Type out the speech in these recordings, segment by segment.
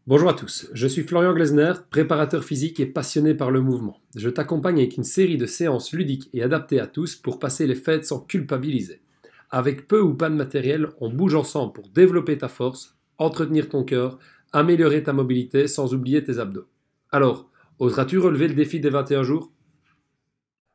Bonjour à tous, je suis Florian Glesner, préparateur physique et passionné par le mouvement. Je t'accompagne avec une série de séances ludiques et adaptées à tous pour passer les fêtes sans culpabiliser. Avec peu ou pas de matériel, on bouge ensemble pour développer ta force, entretenir ton cœur, améliorer ta mobilité sans oublier tes abdos. Alors, oseras-tu relever le défi des 21 jours?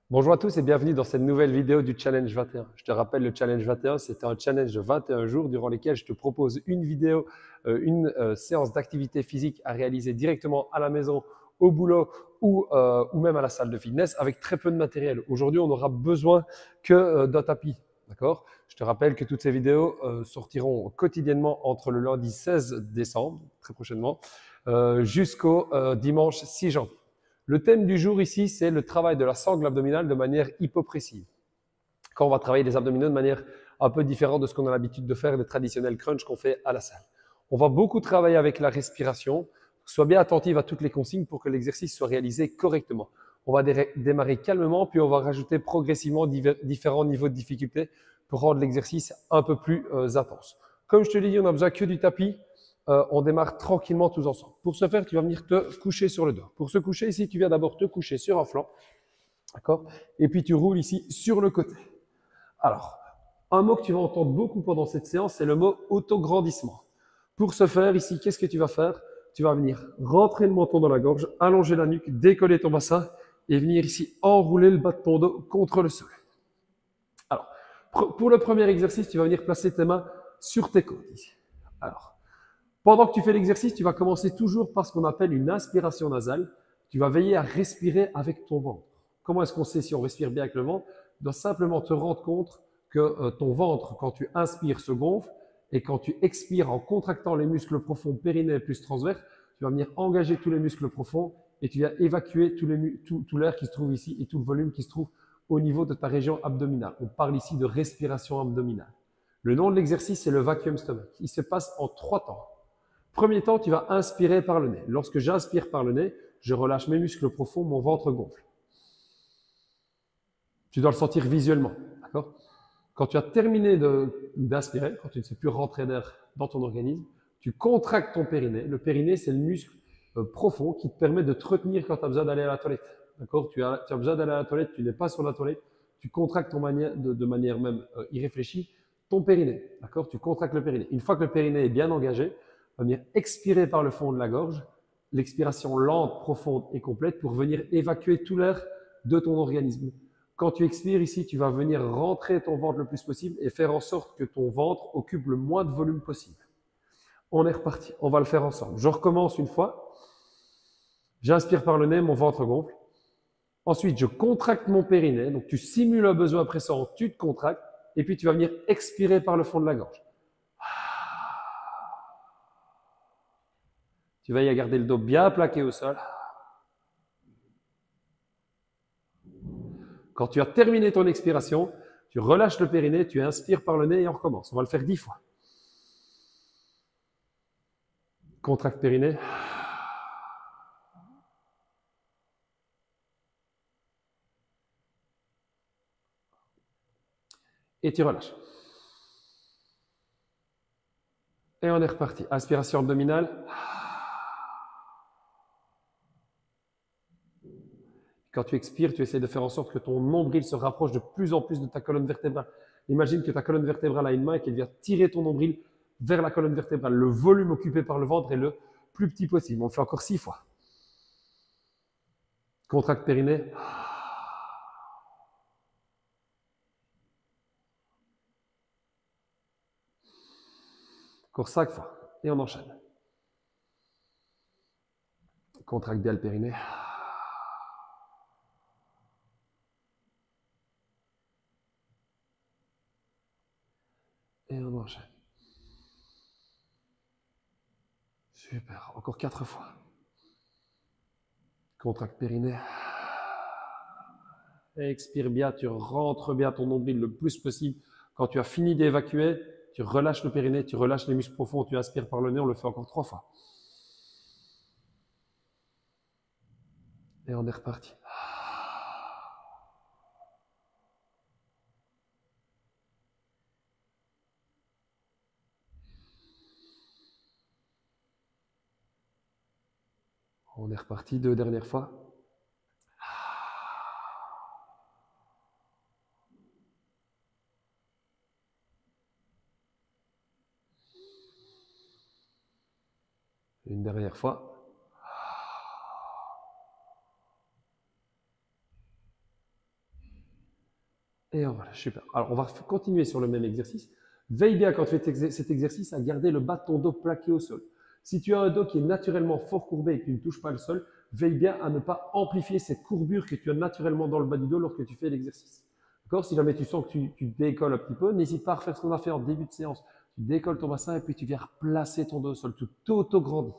Bonjour à tous et bienvenue dans cette nouvelle vidéo du Challenge 21. Je te rappelle, le Challenge 21, c'est un challenge de 21 jours durant lesquels je te propose une vidéo, une séance d'activité physique à réaliser directement à la maison, au boulot ou même à la salle de fitness avec très peu de matériel. Aujourd'hui, on n'aura besoin que d'un tapis. D'accord? Je te rappelle que toutes ces vidéos sortiront quotidiennement entre le lundi 16 décembre, très prochainement, jusqu'au dimanche 6 janvier. Le thème du jour ici, c'est le travail de la sangle abdominale de manière hypopressive. Quand on va travailler les abdominaux de manière un peu différente de ce qu'on a l'habitude de faire, les traditionnels crunch qu'on fait à la salle. On va beaucoup travailler avec la respiration. Sois bien attentive à toutes les consignes pour que l'exercice soit réalisé correctement. On va démarrer calmement, puis on va rajouter progressivement différents niveaux de difficulté pour rendre l'exercice un peu plus intense. Comme je te l'ai dit, on n'a besoin que du tapis. On démarre tranquillement tous ensemble. Pour ce faire, tu vas venir te coucher sur le dos. Pour se coucher ici, tu viens d'abord te coucher sur un flanc, d'accord? Et puis tu roules ici sur le côté. Alors, un mot que tu vas entendre beaucoup pendant cette séance, c'est le mot autograndissement. Pour ce faire, ici, qu'est-ce que tu vas faire? Tu vas venir rentrer le menton dans la gorge, allonger la nuque, décoller ton bassin et venir ici enrouler le bas de ton dos contre le sol. Alors, pour le premier exercice, tu vas venir placer tes mains sur tes côtes ici. Alors, pendant que tu fais l'exercice, tu vas commencer toujours par ce qu'on appelle une inspiration nasale. Tu vas veiller à respirer avec ton ventre. Comment est-ce qu'on sait si on respire bien avec le ventre? Tu dois simplement te rendre compte que ton ventre, quand tu inspires, se gonfle et quand tu expires en contractant les muscles profonds périnée plus transverse, tu vas venir engager tous les muscles profonds et tu vas évacuer tout l'air qui se trouve ici et tout le volume qui se trouve au niveau de ta région abdominale. On parle ici de respiration abdominale. Le nom de l'exercice, c'est le vacuum stomach. Il se passe en 3 temps. Premier temps, tu vas inspirer par le nez. Lorsque j'inspire par le nez, je relâche mes muscles profonds, mon ventre gonfle. Tu dois le sentir visuellement. D'accord? Quand tu as terminé d'inspirer, quand tu ne sais plus rentrer d'air dans ton organisme, tu contractes ton périnée. Le périnée, c'est le muscle profond qui te permet de te retenir quand tu as besoin d'aller à la toilette. D'accord? Tu as besoin d'aller à la toilette, tu n'es pas sur la toilette, tu contractes de manière même irréfléchie ton périnée. D'accord? Tu contractes le périnée. Une fois que le périnée est bien engagé, tu vas venir expirer par le fond de la gorge, l'expiration lente, profonde et complète pour venir évacuer tout l'air de ton organisme. Quand tu expires ici, tu vas venir rentrer ton ventre le plus possible et faire en sorte que ton ventre occupe le moins de volume possible. On est reparti. On va le faire ensemble. Je recommence une fois. J'inspire par le nez, mon ventre gonfle. Ensuite, je contracte mon périnée. Donc, tu simules un besoin pressant, tu te contractes. Et puis, tu vas venir expirer par le fond de la gorge. Tu vas y garder le dos bien plaqué au sol. Quand tu as terminé ton expiration, tu relâches le périnée, tu inspires par le nez et on recommence. On va le faire 10 fois. Contracte périnée. Et tu relâches. Et on est reparti. Inspiration abdominale. Quand tu expires, tu essaies de faire en sorte que ton nombril se rapproche de plus en plus de ta colonne vertébrale. Imagine que ta colonne vertébrale a une main et qu'elle vient tirer ton nombril vers la colonne vertébrale. Le volume occupé par le ventre est le plus petit possible. On le fait encore 6 fois. Contracte périnée. Encore 5 fois. Et on enchaîne. Contracte bien le périnée. Et on enchaîne. Super. Encore 4 fois. Contracte périnée. Et expire bien, tu rentres bien ton nombril le plus possible. Quand tu as fini d'évacuer, tu relâches le périnée, tu relâches les muscles profonds, tu inspires par le nez, on le fait encore 3 fois. Et on est reparti. On est reparti 2 dernières fois. Une dernière fois. Et voilà, super. Alors, on va continuer sur le même exercice. Veille bien quand tu fais cet exercice à garder le bas de ton dos plaqué au sol. Si tu as un dos qui est naturellement fort courbé et qui ne touche pas le sol, veille bien à ne pas amplifier cette courbure que tu as naturellement dans le bas du dos lorsque tu fais l'exercice. D'accord? Si jamais tu sens que tu décolles un petit peu, n'hésite pas à refaire ce qu'on a fait en début de séance. Tu décolles ton bassin et puis tu viens replacer ton dos au sol. Tu t'auto-grandis.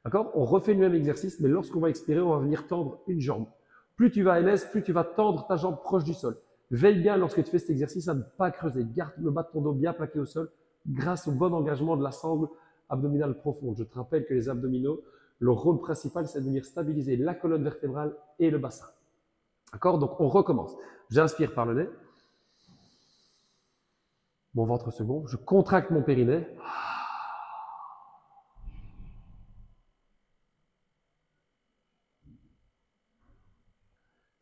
D'accord? On refait le même exercice, mais lorsqu'on va expirer, on va venir tendre une jambe. Plus tu vas MS, plus tu vas tendre ta jambe proche du sol. Veille bien lorsque tu fais cet exercice à ne pas creuser. Garde le bas de ton dos bien plaqué au sol grâce au bon engagement de la sangle abdominale profonde. Je te rappelle que les abdominaux, leur rôle principal, c'est de venir stabiliser la colonne vertébrale et le bassin. D'accord? Donc, on recommence. J'inspire par le nez. Mon ventre se gonfle. Je contracte mon périnée.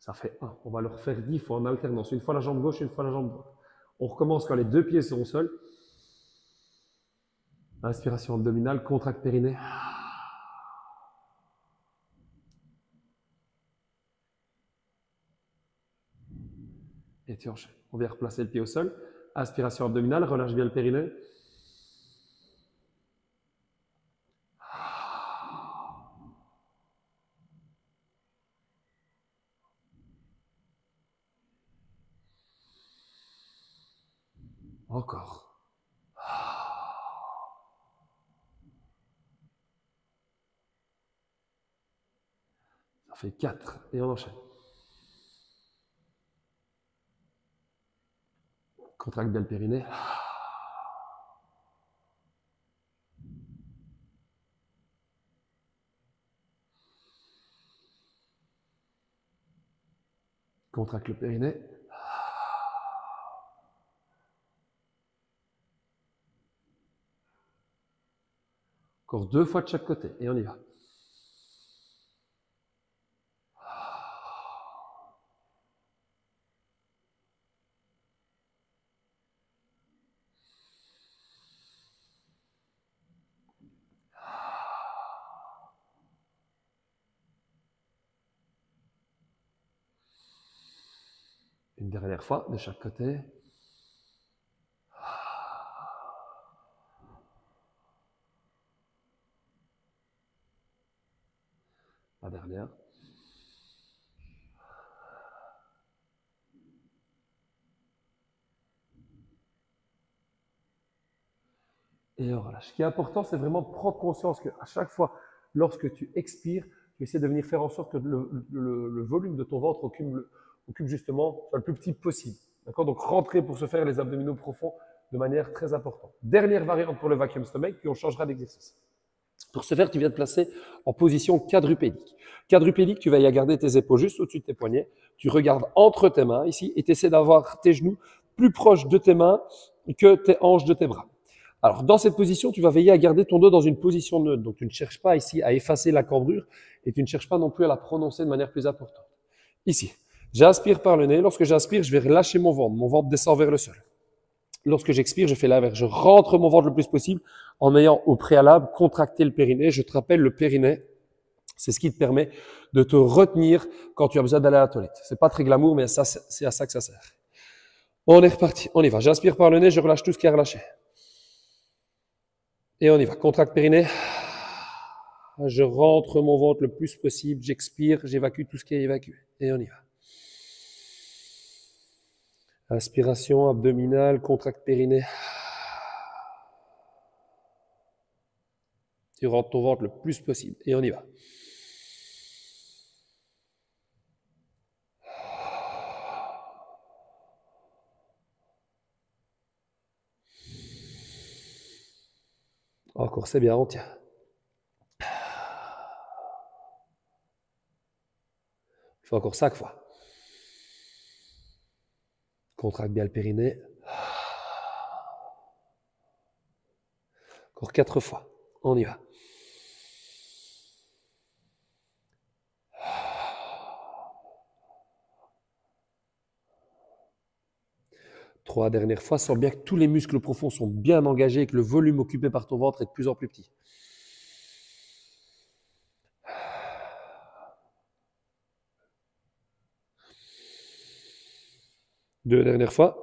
Ça fait 1. On va le refaire 10 fois en alternance. Une fois la jambe gauche, une fois la jambe droite. On recommence quand les 2 pieds sont au sol. Inspiration abdominale, contracte périnée. Et tu enchaînes. On vient replacer le pied au sol. Inspiration abdominale, relâche bien le périnée. Encore. Ça fait 4. Et on enchaîne. Contracte bien le périnée. Contracte le périnée. Encore 2 fois de chaque côté. Et on y va. Une dernière fois de chaque côté. La dernière. Et on relâche. Ce qui est important, c'est vraiment de prendre conscience qu'à chaque fois, lorsque tu expires, tu essaies de venir faire en sorte que le volume de ton ventre occupe justement le plus petit possible. D'accord? Donc, rentrer pour se faire les abdominaux profonds de manière très importante. Dernière variante pour le vacuum stomach, puis on changera d'exercice. Pour ce faire, tu viens te placer en position quadrupédique. Quadrupédique, tu vas y garder tes épaules juste au-dessus de tes poignets. Tu regardes entre tes mains ici et tu essaies d'avoir tes genoux plus proches de tes mains que tes hanches de tes bras. Alors, dans cette position, tu vas veiller à garder ton dos dans une position neutre. Donc, tu ne cherches pas ici à effacer la cambrure et tu ne cherches pas non plus à la prononcer de manière plus importante. Ici, j'inspire par le nez. Lorsque j'inspire, je vais relâcher mon ventre. Mon ventre descend vers le sol. Lorsque j'expire, je fais l'inverse. Je rentre mon ventre le plus possible en ayant au préalable contracté le périnée. Je te rappelle, le périnée, c'est ce qui te permet de te retenir quand tu as besoin d'aller à la toilette. C'est pas très glamour, mais ça, c'est à ça que ça sert. On est reparti. On y va. J'inspire par le nez, je relâche tout ce qui est relâché. Et on y va. Contracte périnée. Je rentre mon ventre le plus possible. J'expire. J'évacue tout ce qui est évacué. Et on y va. Inspiration abdominale. Contracte périnée. Tu rentres ton ventre le plus possible. Et on y va. Encore, c'est bien, on tient. Je fais encore 5 fois. Contracte bien le périnée. Encore 4 fois. On y va. 3 dernières fois. Sens bien que tous les muscles profonds sont bien engagés et que le volume occupé par ton ventre est de plus en plus petit. 2 dernières fois.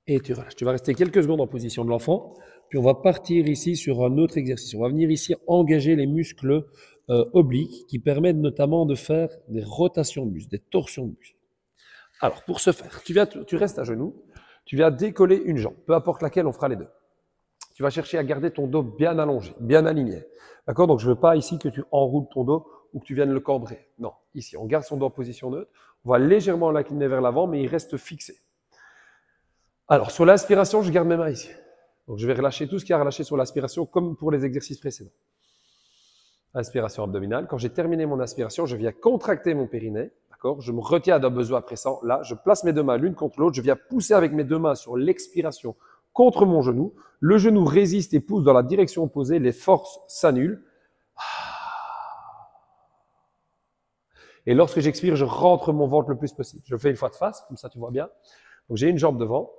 Et tu relâches. Tu vas rester quelques secondes en position de l'enfant, puis on va partir ici sur un autre exercice. On va venir ici engager les muscles obliques qui permettent notamment de faire des rotations de muscles, des torsions de muscles. Alors, pour ce faire, tu restes à genoux, tu viens décoller une jambe, peu importe laquelle, on fera les deux. Tu vas chercher à garder ton dos bien allongé, bien aligné. D'accord? Donc, je ne veux pas ici que tu enroules ton dos ou que tu viennes le cambrer. Non, ici, on garde son dos en position neutre. On va légèrement l'incliner vers l'avant, mais il reste fixé. Alors, sur l'inspiration, je garde mes mains ici. Donc, je vais relâcher tout ce qu'il y a à relâcher sur l'aspiration, comme pour les exercices précédents. Inspiration abdominale. Quand j'ai terminé mon inspiration, je viens contracter mon périnée. D'accord? Je me retiens d'un besoin pressant. Là, je place mes deux mains l'une contre l'autre. Je viens pousser avec mes deux mains sur l'expiration contre mon genou. Le genou résiste et pousse dans la direction opposée. Les forces s'annulent. Et lorsque j'expire, je rentre mon ventre le plus possible. Je fais une fois de face, comme ça tu vois bien. Donc, j'ai une jambe devant.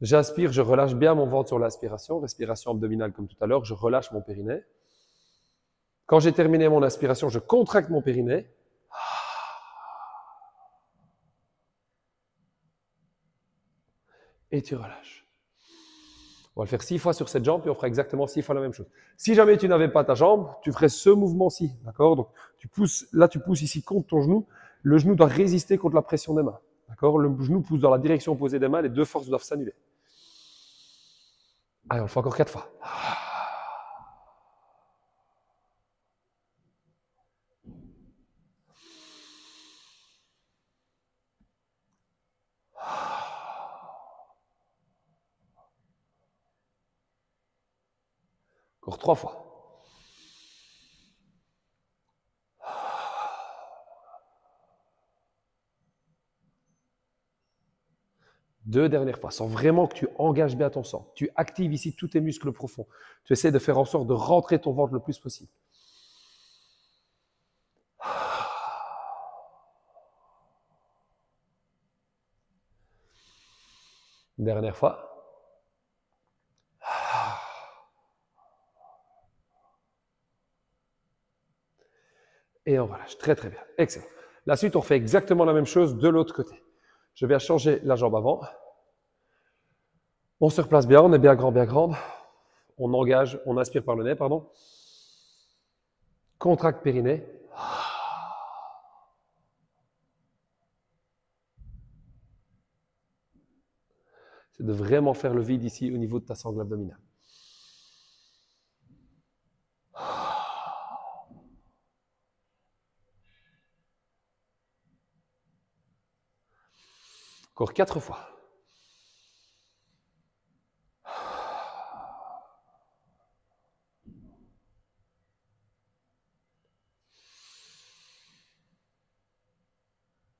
J'inspire, je relâche bien mon ventre sur l'inspiration, respiration abdominale comme tout à l'heure, je relâche mon périnée. Quand j'ai terminé mon inspiration, je contracte mon périnée. Et tu relâches. On va le faire 6 fois sur cette jambe, puis on fera exactement 6 fois la même chose. Si jamais tu n'avais pas ta jambe, tu ferais ce mouvement-ci, d'accord? Donc, tu pousses ici contre ton genou. Le genou doit résister contre la pression des mains, d'accord? Le genou pousse dans la direction opposée des mains, les deux forces doivent s'annuler. Allez, on le fait encore 4 fois. Encore 3 fois. Deux dernières fois. Sens vraiment que tu engages bien ton sang. Tu actives ici tous tes muscles profonds. Tu essaies de faire en sorte de rentrer ton ventre le plus possible. Dernière fois. Et on relâche. Très très bien. Excellent. La suite, on fait exactement la même chose de l'autre côté. Je vais changer la jambe avant. On se replace bien, on est bien grand, bien grande. On engage, on inspire par le nez, pardon. Contracte périnée. C'est de vraiment faire le vide ici au niveau de ta sangle abdominale. Encore 4 fois.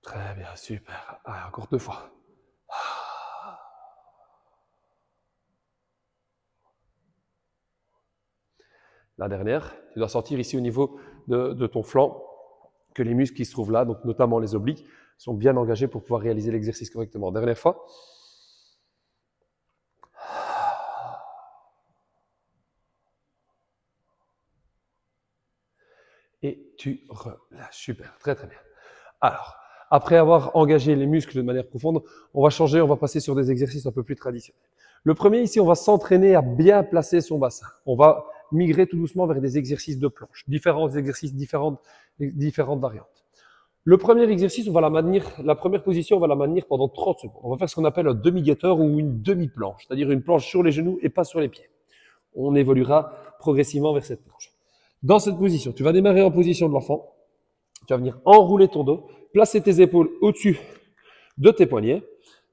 Très bien, super. Allez, encore 2 fois. La dernière, tu dois sentir ici au niveau de ton flanc que les muscles qui se trouvent là, donc notamment les obliques, sont bien engagés pour pouvoir réaliser l'exercice correctement. Dernière fois. Et tu relâches. Super, très très bien. Alors, après avoir engagé les muscles de manière profonde, on va changer, on va passer sur des exercices un peu plus traditionnels. Le premier ici, on va s'entraîner à bien placer son bassin. On va migrer tout doucement vers des exercices de planche, différents exercices, différentes variantes. Le premier exercice, on va la maintenir, la première position, on va la maintenir pendant 30 secondes. On va faire ce qu'on appelle un demi-guetteur ou une demi-planche, c'est-à-dire une planche sur les genoux et pas sur les pieds. On évoluera progressivement vers cette planche. Dans cette position, tu vas démarrer en position de l'enfant. Tu vas venir enrouler ton dos, placer tes épaules au-dessus de tes poignets.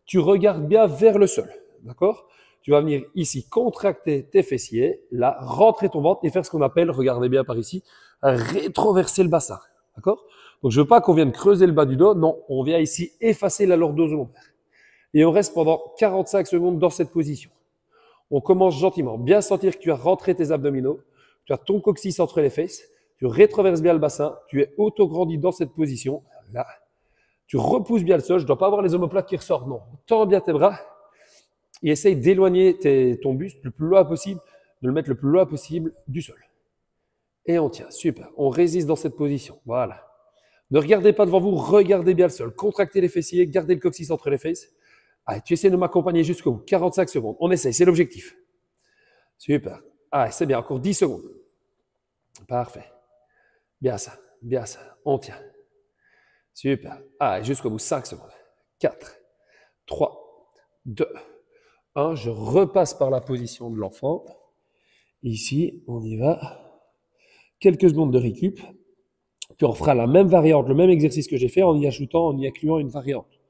Tu regardes bien vers le sol, d'accord? Tu vas venir ici contracter tes fessiers, là, rentrer ton ventre et faire ce qu'on appelle, regardez bien par ici, rétroverser le bassin, d'accord? Donc, je veux pas qu'on vienne creuser le bas du dos, non, on vient ici effacer la lordose lombaire. Et on reste pendant 45 secondes dans cette position. On commence gentiment. Bien sentir que tu as rentré tes abdominaux, tu as ton coccyx entre les fesses, tu rétroverses bien le bassin, tu es auto-grandi dans cette position. Là, tu repousses bien le sol. Je ne dois pas avoir les omoplates qui ressortent. Non, tends bien tes bras et essaye d'éloigner ton buste le plus loin possible, de le mettre le plus loin possible du sol. Et on tient. Super. On résiste dans cette position. Voilà. Ne regardez pas devant vous, regardez bien le sol. Contractez les fessiers, gardez le coccyx entre les fesses. Allez, tu essaies de m'accompagner jusqu'au bout. 45 secondes. On essaye, c'est l'objectif. Super. Allez, c'est bien. Encore 10 secondes. Parfait. Bien ça. Bien ça. On tient. Super. Allez, jusqu'au bout. 5 secondes. 4, 3, 2, 1. Je repasse par la position de l'enfant. Ici, on y va. Quelques secondes de récup. Puis on fera la même variante, le même exercice que j'ai fait en y ajoutant, en y incluant une variante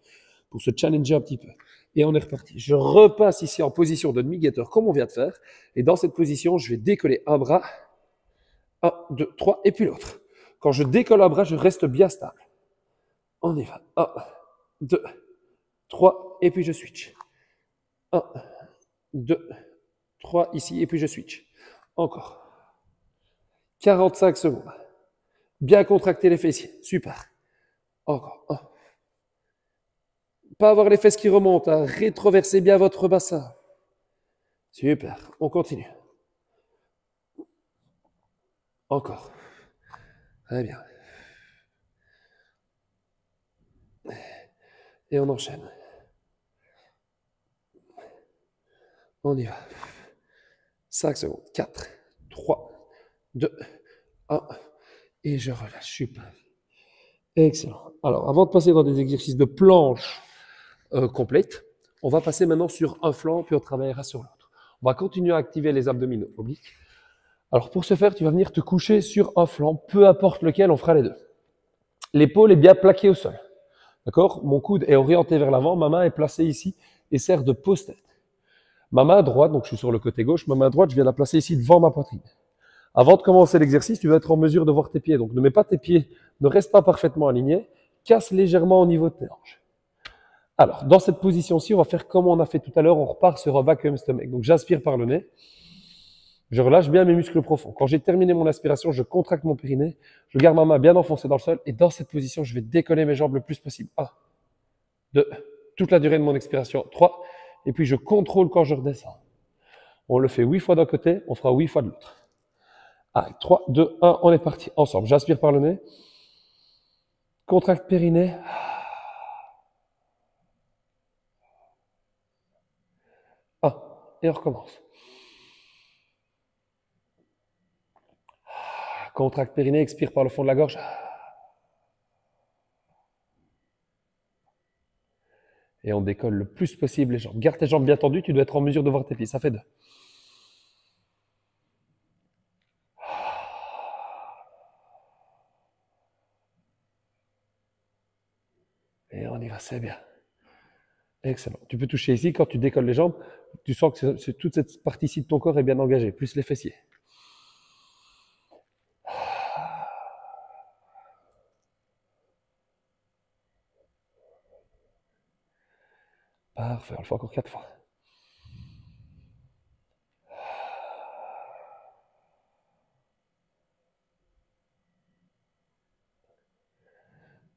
pour se challenger un petit peu. Et on est reparti. Je repasse ici en position de demi-guetteur comme on vient de faire. Et dans cette position, je vais décoller un bras. 1, 2, 3 et puis l'autre. Quand je décolle un bras, je reste bien stable. On y va. 1, 2, 3 et puis je switch. 1, 2, 3 ici et puis je switch. Encore. 45 secondes. Bien contracter les fessiers. Super. Encore. 1. Pas avoir les fesses qui remontent. Hein. Rétroversez bien votre bassin. Super. On continue. Encore. Très bien. Et on enchaîne. On y va. 5 secondes. 4, 3, 2, 1. Et je relâche. Super. Excellent. Alors, avant de passer dans des exercices de planche complète, on va passer maintenant sur un flanc, puis on travaillera sur l'autre. On va continuer à activer les abdominaux obliques. Alors, pour ce faire, tu vas venir te coucher sur un flanc, peu importe lequel, on fera les deux. L'épaule est bien plaquée au sol. D'accord? Mon coude est orienté vers l'avant, ma main est placée ici et sert de pose-tête. Ma main droite, donc je suis sur le côté gauche, ma main droite, je viens la placer ici devant ma poitrine. Avant de commencer l'exercice, tu vas être en mesure de voir tes pieds. Donc ne mets pas tes pieds, ne reste pas parfaitement aligné, casse légèrement au niveau de tes hanches. Alors, dans cette position-ci, on va faire comme on a fait tout à l'heure, on repart sur un vacuum stomach. Donc j'inspire par le nez, je relâche bien mes muscles profonds. Quand j'ai terminé mon aspiration, je contracte mon périnée, je garde ma main bien enfoncée dans le sol et dans cette position, je vais décoller mes jambes le plus possible. 1, 2, toute la durée de mon expiration, 3, et puis je contrôle quand je redescends. On le fait 8 fois d'un côté, on fera 8 fois de l'autre. Allez, 3, 2, 1, on est parti. Ensemble, j'inspire par le nez. Contracte périnée. 1, et on recommence. Contracte périnée, expire par le fond de la gorge. Et on décolle le plus possible les jambes. Garde tes jambes bien tendues, tu dois être en mesure de voir tes pieds. Ça fait 2. Et on y va, c'est bien. Excellent. Tu peux toucher ici, quand tu décolles les jambes, tu sens que toute cette partie-ci de ton corps est bien engagée, plus les fessiers. Parfait, on le fait encore 4 fois.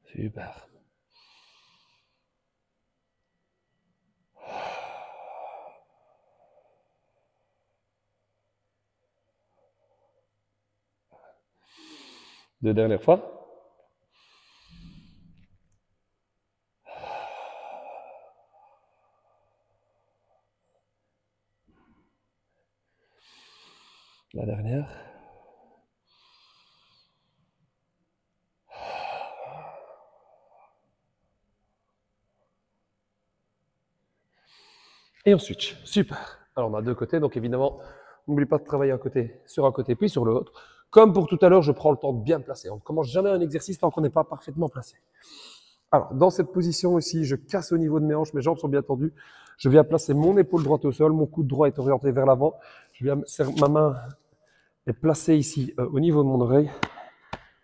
Super. Deux dernières fois. La dernière. Et on switch. Super. Alors on a deux côtés, donc évidemment, n'oublie pas de travailler sur un côté puis sur l'autre. Comme pour tout à l'heure, je prends le temps de bien me placer. On ne commence jamais un exercice tant qu'on n'est pas parfaitement placé. Alors, dans cette position ici, je casse au niveau de mes hanches, mes jambes sont bien tendues. Je viens placer mon épaule droite au sol, mon coude droit est orienté vers l'avant. Ma main est placée ici au niveau de mon oreille.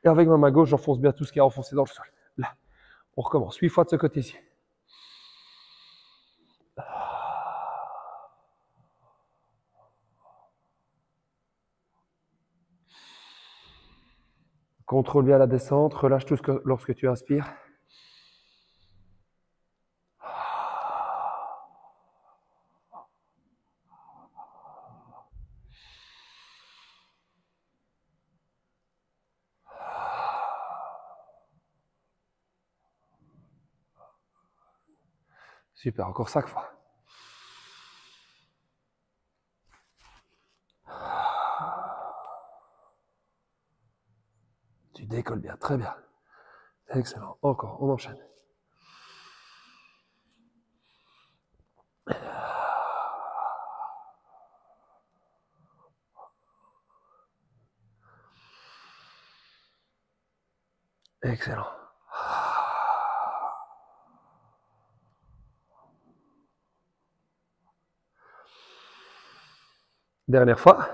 Et avec ma main gauche, j'enfonce bien tout ce qui est enfoncé dans le sol. Là, on recommence. 8 fois de ce côté-ci. Contrôle bien la descente, relâche tout lorsque tu inspires. Super, encore 5 fois. Tu décolles bien, très bien. Excellent. Encore, on enchaîne. Excellent. Dernière fois.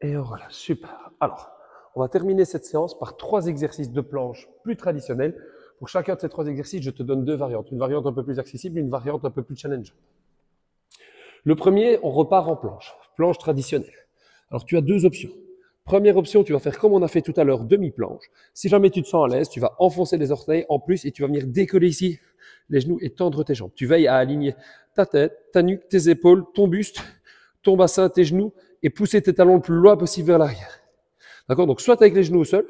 Et on relâche. Super. Alors, on va terminer cette séance par 3 exercices de planche plus traditionnels. Pour chacun de ces 3 exercices, je te donne 2 variantes. Une variante un peu plus accessible, une variante un peu plus challenge. Le premier, on repart en planche traditionnelle. Alors, tu as 2 options. Première option, tu vas faire comme on a fait tout à l'heure, demi-planche. Si jamais tu te sens à l'aise, tu vas enfoncer les orteils en plus et tu vas venir décoller ici les genoux et tendre tes jambes. Tu veilles à aligner ta tête, ta nuque, tes épaules, ton buste, ton bassin, tes genoux et pousser tes talons le plus loin possible vers l'arrière. D'accord? Donc, soit avec les genoux au sol,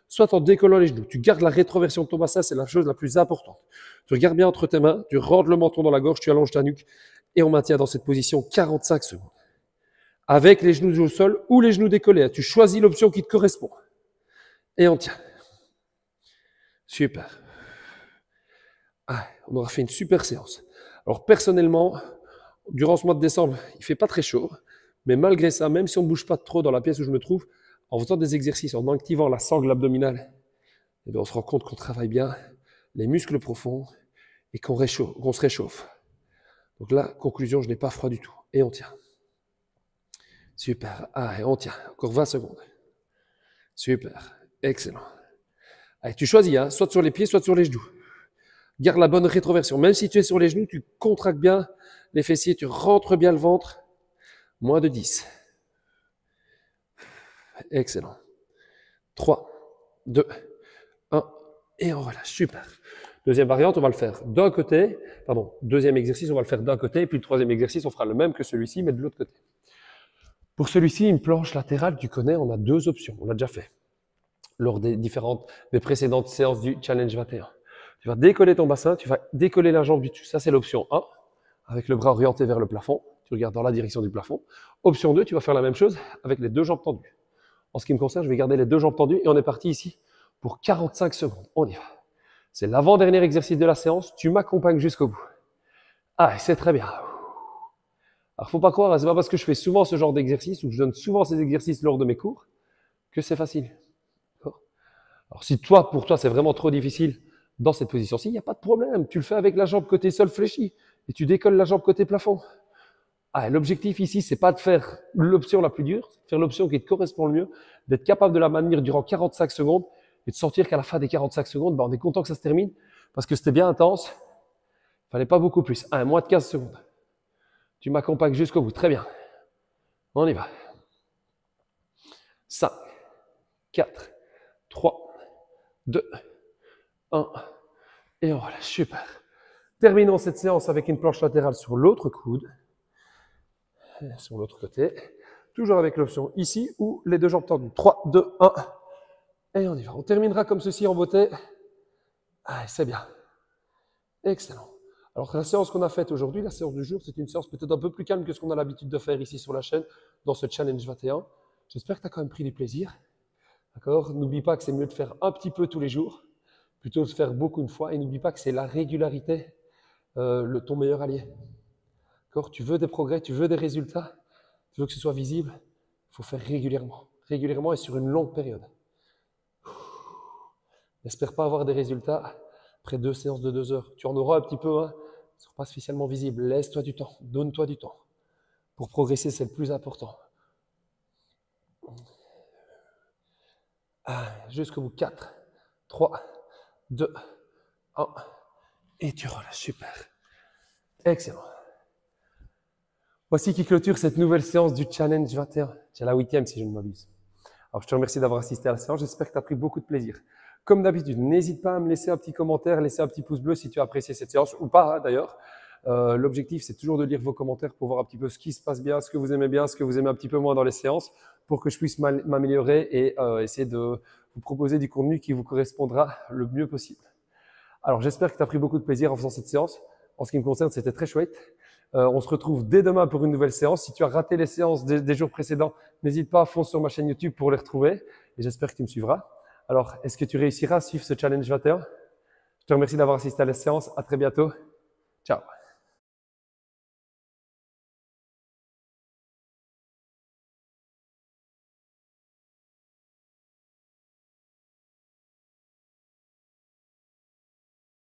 soit en décollant les genoux. Tu gardes la rétroversion de ton bassin, c'est la chose la plus importante. Tu regardes bien entre tes mains, tu rentres le menton dans la gorge, tu allonges ta nuque et on maintient dans cette position 45 secondes. Avec les genoux au sol ou les genoux décollés. Tu choisis l'option qui te correspond. Et on tient. Super. On aura fait une super séance. Alors personnellement, durant ce mois de décembre, il fait pas très chaud. Mais malgré ça, même si on ne bouge pas trop dans la pièce où je me trouve, en faisant des exercices, en activant la sangle abdominale, eh bien, on se rend compte qu'on travaille bien les muscles profonds et qu'on se réchauffe. Donc là, conclusion, je n'ai pas froid du tout. Et on tient. Super. Et on tient. Encore 20 secondes. Super. Excellent. Allez, tu choisis, hein, soit sur les pieds, soit sur les genoux. Garde la bonne rétroversion. Même si tu es sur les genoux, tu contractes bien les fessiers, tu rentres bien le ventre. Moins de 10. Excellent. 3, 2, 1. Et on relâche. Super. Deuxième variante, on va le faire d'un côté. Pardon, deuxième exercice, on va le faire d'un côté. Et puis le troisième exercice, on fera le même que celui-ci, mais de l'autre côté. Pour celui-ci, une planche latérale, tu connais, on a 2 options. On l'a déjà fait lors des précédentes séances du Challenge 21. Tu vas décoller ton bassin, tu vas décoller la jambe du dessus. Ça, c'est l'option 1, avec le bras orienté vers le plafond. Tu regardes dans la direction du plafond. Option 2, tu vas faire la même chose avec les 2 jambes tendues. En ce qui me concerne, je vais garder les 2 jambes tendues et on est parti ici pour 45 secondes. On y va. C'est l'avant-dernier exercice de la séance. Tu m'accompagnes jusqu'au bout. C'est très bien. Alors, faut pas croire, c'est pas parce que je fais souvent ce genre d'exercice ou que je donne souvent ces exercices lors de mes cours que c'est facile. Alors, si pour toi, c'est vraiment trop difficile dans cette position-ci, il n'y a pas de problème. Tu le fais avec la jambe côté sol fléchie et tu décolles la jambe côté plafond. L'objectif ici, c'est pas de faire l'option la plus dure, c'est de faire l'option qui te correspond le mieux, d'être capable de la maintenir durant 45 secondes et de sentir qu'à la fin des 45 secondes, on est content que ça se termine parce que c'était bien intense. Il fallait pas beaucoup plus. Moins de 15 secondes. Tu m'accompagnes jusqu'au bout. Très bien. On y va. 5, 4, 3, 2, 1. Et on relâche. Super. Terminons cette séance avec une planche latérale sur l'autre coude. Sur l'autre côté. Toujours avec l'option ici ou les 2 jambes tendues. 3, 2, 1. Et on y va. On terminera comme ceci en beauté. C'est bien. Excellent. Alors, la séance qu'on a faite aujourd'hui, la séance du jour, c'est une séance peut-être un peu plus calme que ce qu'on a l'habitude de faire ici sur la chaîne, dans ce Challenge 21. J'espère que tu as quand même pris du plaisir. D'accord? N'oublie pas que c'est mieux de faire un petit peu tous les jours, plutôt que de faire beaucoup une fois. Et n'oublie pas que c'est la régularité ton meilleur allié. D'accord? Tu veux des progrès, tu veux des résultats, tu veux que ce soit visible, il faut faire régulièrement. Régulièrement et sur une longue période. N'espère pas avoir des résultats après 2 séances de 2 heures. Tu en auras un petit peu, hein. Ce ne sera pas spécialement visible. Laisse-toi du temps, donne-toi du temps. Pour progresser, c'est le plus important. Jusqu'au bout. 4, 3, 2, 1. Et tu relâches. Super. Excellent. Voici qui clôture cette nouvelle séance du Challenge 21. C'est la 8e si je ne m'abuse. Alors, je te remercie d'avoir assisté à la séance. J'espère que tu as pris beaucoup de plaisir. Comme d'habitude, n'hésite pas à me laisser un petit commentaire, laisser un petit pouce bleu si tu as apprécié cette séance ou pas hein, d'ailleurs. L'objectif, c'est toujours de lire vos commentaires pour voir un petit peu ce qui se passe bien, ce que vous aimez un petit peu moins dans les séances pour que je puisse m'améliorer et essayer de vous proposer du contenu qui vous correspondra le mieux possible. Alors, j'espère que tu as pris beaucoup de plaisir en faisant cette séance. En ce qui me concerne, c'était très chouette. On se retrouve dès demain pour une nouvelle séance. Si tu as raté les séances des jours précédents, n'hésite pas à foncer sur ma chaîne YouTube pour les retrouver. Et j'espère que tu me suivras. Alors, est-ce que tu réussiras à suivre ce Challenge 21? Je te remercie d'avoir assisté à la séance. À très bientôt. Ciao.